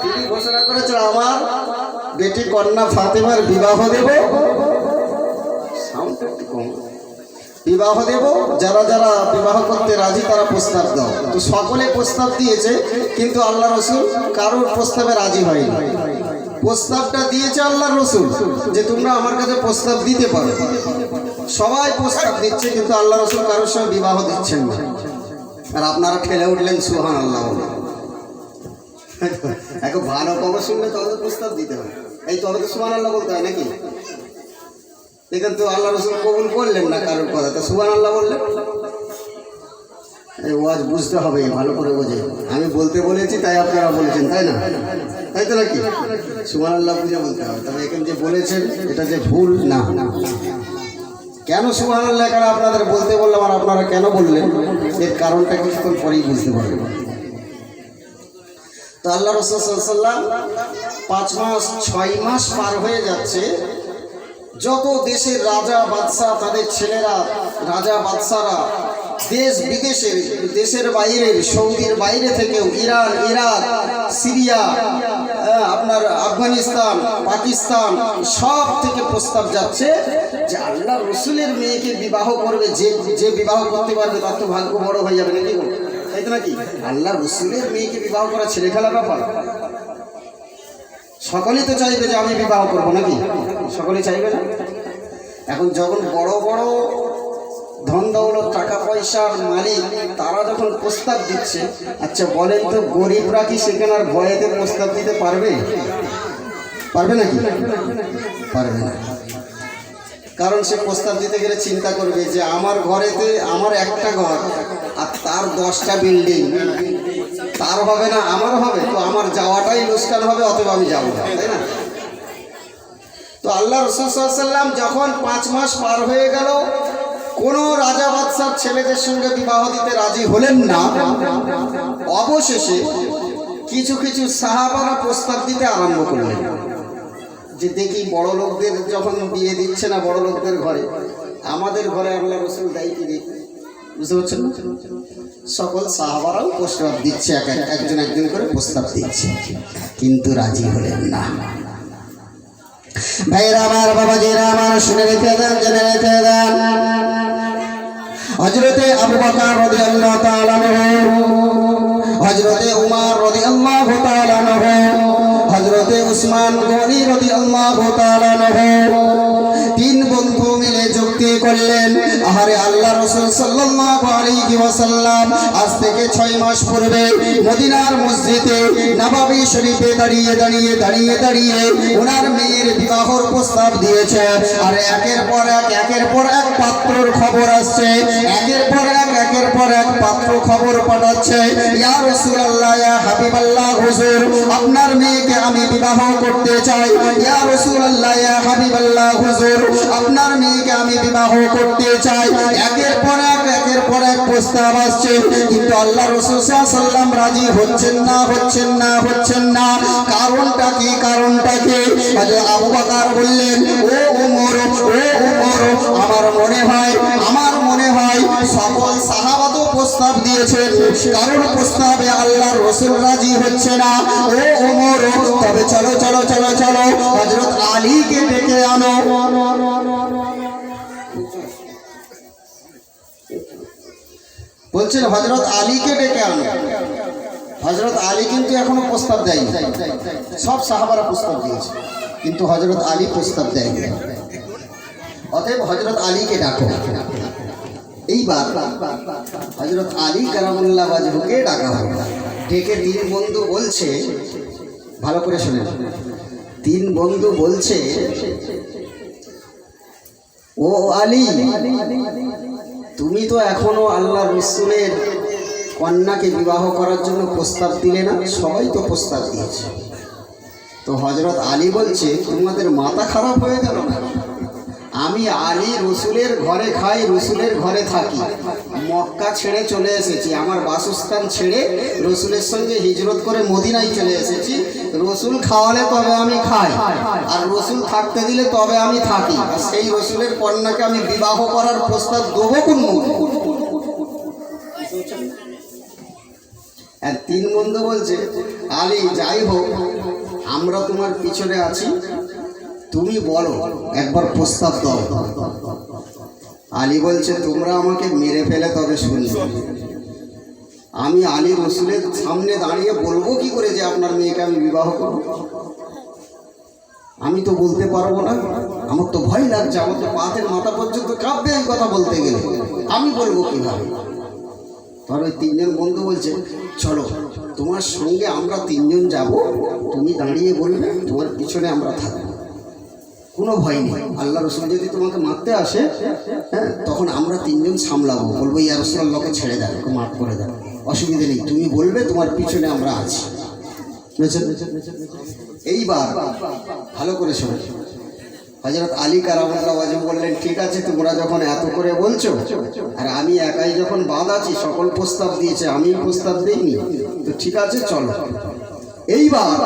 তিনি ঘোষণা করেছেন আমার বেটি কন্যা ফাতেমার বিবাহ দেব, বিবাহ দেব, যারা যারা বিবাহ করতে রাজি তারা প্রস্তাব দাও। তো সকলে প্রস্তাব দিয়েছে, কিন্তু আল্লাহ রসুল কারোর প্রস্তাবে রাজি হয়নি। প্রস্তাবটা দিয়েছে আল্লাহ রসুল যে তোমরা আমার কাছে প্রস্তাব দিতে পারো। সবাই প্রস্তাব দিচ্ছে, কিন্তু আল্লাহ রসুল কারোর সঙ্গে বিবাহ দিচ্ছেন না। আর আপনারা ঠেলে উঠলেন সুবহানাল্লাহ বলে। এখন ভালো খবর শুনলে তবে তো প্রস্তাব দিতে হবে, এই তবে তো সুবহানাল্লাহ বলতে হয় নাকি? এখান তো আল্লাহ রসুল কবুল করলেন না কারোর কথা, তো সুবহানাল্লাহ বললেন। এই ওয়াজ বুঝতে হবে, ভালো করে বোঝে। আমি বলতে বলেছি তাই আপনারা বলেছেন, তাই না? তাই তো নাকি? সুবহানাল্লাহ বুঝে বলতে হবে। তবে এখানে যে বলেছেন এটা যে ভুল না। কেন সুবহানাল্লাহ এখানে আপনাদের বলতে বললাম আর আপনারা কেন বললেন, এর কারণটা কিছুক্ষণ পরেই বুঝতে পারবেন। তো আল্লাহ রাসূল সাল্লাল্লাহু আলাইহি ওয়াসাল্লাম 5 মাস 6 মাস পার হয়ে যাচ্ছে, যত দেশের রাজা বাদশাহ তাদের ছেলেরা, রাজা বাদশারা দেশ বিদেশের, দেশের বাইরের, সৌদির বাইরে থেকেও, ইরান, ইরাক, সিরিয়া, আপনার আফগানিস্তান, পাকিস্তান সব থেকে প্রস্তাব যাচ্ছে যে আল্লাহ রসুলের মেয়েকে বিবাহ করবে, যে বিবাহ করতে পারবে তার তো ভাগ্য বড় হয়ে যাবে নাকি? তাই তো নাকি? আল্লাহ রসুলের মেয়েকে বিবাহ করা ছেলে খেলা ব্যাপার? সকলেই তো চাইবে যে আমি বিবাহ করবো নাকি? সকলেই চাইবে না? এখন যখন বড় বড় ধন দৌলত টাকা পয়সার মালিক তারা যখন প্রস্তাব দিচ্ছে, আচ্ছা বলেন তো গরিবরা কি সেখানে আর ভয়েতে প্রস্তাব দিতে পারবে? পারবে নাকি? পারবে না। কারণ সে প্রস্তাব দিতে গেলে চিন্তা করবে যে আমার ঘরেতে আমার একটা ঘর আর তার 10টা বিল্ডিং, তার হবে না আমার হবে, তো আমার যাওয়াটাই লোকসান হবে, অতএব আমি যাবো না, তাই না? তো আল্লাহ রাসূল সাল্লাল্লাহু আলাইহি ওয়াসাল্লাম যখন 5 মাস পার হয়ে গেল, কোনো রাজা বাদশার ছেলেদের সঙ্গে বিবাহ দিতে রাজি হলেন না। অবশেষে কিছু কিছু সাহাবারা প্রস্তাব দিতে আরম্ভ করলেন যে দেখি বড় লোকদের যখন বিয়ে দিচ্ছে না বড় লোকদের ঘরে, আমাদের ঘরে আল্লাহ রসুল দেয় কি দেখি। বুঝতে পারছেন? সকল সাহাবারাও প্রস্তাব দিচ্ছে, একজন একজন করে প্রস্তাব দিচ্ছে, কিন্তু রাজি হলেন না। ভাইরা আমার, বাবাজিরা আমার, শুনে রেখে দেন, জেনে রেখে দেন, হযরতে আবু বকর রাদিয়াল্লাহু তাআলা আনহু, হযরতে উমর রাদিয়াল্লাহু তাআলা আনহু, হযরতে উসমান গনি রাদিয়াল্লাহু তাআলা আনহু 3 বন্ধু মিলে যুক্তি করলেন, আরে আল্লাহ রাসূল সাল্লাল্লাহু আলাইহি ওয়াসাল্লাম আজ থেকে 6 মাস পূর্বে মদিনার মসজিদে নববী শরীফে দাঁড়িয়ে দাঁড়িয়ে দাঁড়িয়ে দাঁড়িয়ে ওনার মেয়ের বিবাহর প্রস্তাব দিয়েছে। আর একের পর এক পাত্রর খবর আসছে, একের পর এক পাত্র খবর পাঠাচ্ছে, ইয়া রাসূলুল্লাহ, ইয়া হাবিবাল্লাহ, হুজুর আপনার মেয়েকে আমি বিবাহ করতে চাই। ইয়া রাসূলুল্লাহ, ইয়া হাবিবাল্লাহ, হুজুর আপনার মেয়েকে আমি বিবাহ করতে চাই। একের পর এক প্রস্তাব আসছে, কিন্তু আল্লাহ রাসূল সাল্লাল্লাহু আলাইহি ওয়াসাল্লাম রাজি হচ্ছেন না। কারণটা কি? হযরত আবু বকর বললেন, ও ওমর, আমার মনে হয় সকল সাহাবা তো প্রস্তাব দিয়েছেন, কারণ প্রস্তাবে আল্লাহ রাসূল রাজি হচ্ছে না। ও ওমর, তবে চলো হযরত আলীকে ডেকে আনো। বলছেন হযরত আলীকে ডেকে আনো। হযরত আলী কিন্তু এখনো প্রস্তাব দেয়নি, সব সাহাবারা প্রস্তাব দিয়েছে, কিন্তু হযরত আলী প্রস্তাব দেয়নি। অতএব হযরত আলীকে ডাকো। এইবার হযরত আলী কারামুল্লাহ ওয়াজহুকে ডাকা হলো। ডেকে 3 বন্ধু বলছে, ভালো করে শুনেন, 3 বন্ধু বলছে, ও আলী, তুমি তো এখনো আল্লাহ রসুলের কন্যাকে বিবাহ করার জন্য প্রস্তাব দিলে না, সবাই তো প্রস্তাব দিয়েছে। তো হযরত আলী বলছে, তোমাদের মাথা খারাপ হয়ে গেল না? আমি আলী রসুলের ঘরে খাই, রসুলের ঘরে থাকি, মক্কা ছেড়ে চলে এসেছি, আমার বাসস্থান ছেড়ে রসুলের সঙ্গে হিজরত করে মদিনায় চলে এসেছি। রসুল খাওয়ালে তবে আমি খাই, আর রসুল থাকতে দিলে তবে আমি থাকি, আর সেই রসুলের কন্যাকে আমি বিবাহ করার প্রস্তাব দেবো কোন মুখে? আর 3 বন্ধু বলছে, আলী যাই হোক, আমরা তোমার পিছনে আছি, তুমি বলো, একবার প্রস্তাব দাও। আলী বলছে, তোমরা আমাকে মেরে ফেলে তবে শুনবে, আমি আলী রসুলের সামনে দাঁড়িয়ে বলবো কি করে যে আপনার মেয়েকে আমি বিবাহ করব? আমি তো বলতে পারবো না, আমার তো ভয় লাগছে, আমার তো পাতের মাথা পর্যন্ত কাঁপবে এই কথা বলতে গেলে, আমি বলবো কিভাবে? তার ওই তিনজন বন্ধু বলছে, চলো তোমার সঙ্গে আমরা তিনজন যাব, তুমি দাঁড়িয়ে বলবে, তোমার পিছনে আমরা থাকবো, কোনো ভয় নেই। আল্লাহ রসুল যদি তোমাকে মারতে আসে, হ্যাঁ, তখন আমরা তিনজন সামলাবো, বলবো ইয়া রাসূলুল্লাহকে ছেড়ে দাও, ওকে মাফ করে দাও, অসুবিধা নেই, তুমি বলবে, তোমার পিছনে আমরা আছি। বুঝেছেন? এইবার ভালো করে শোনো, হযরত আলী কারামাল্লাহু ওয়াজহু বললেন, ঠিক আছে, তোমরা যখন এত করে বলছো, আর আমি একাই যখন বাদ আছি, সকল প্রস্তাব দিয়েছে, আমি প্রস্তাব দিইনি, তো ঠিক আছে চলো। এইবার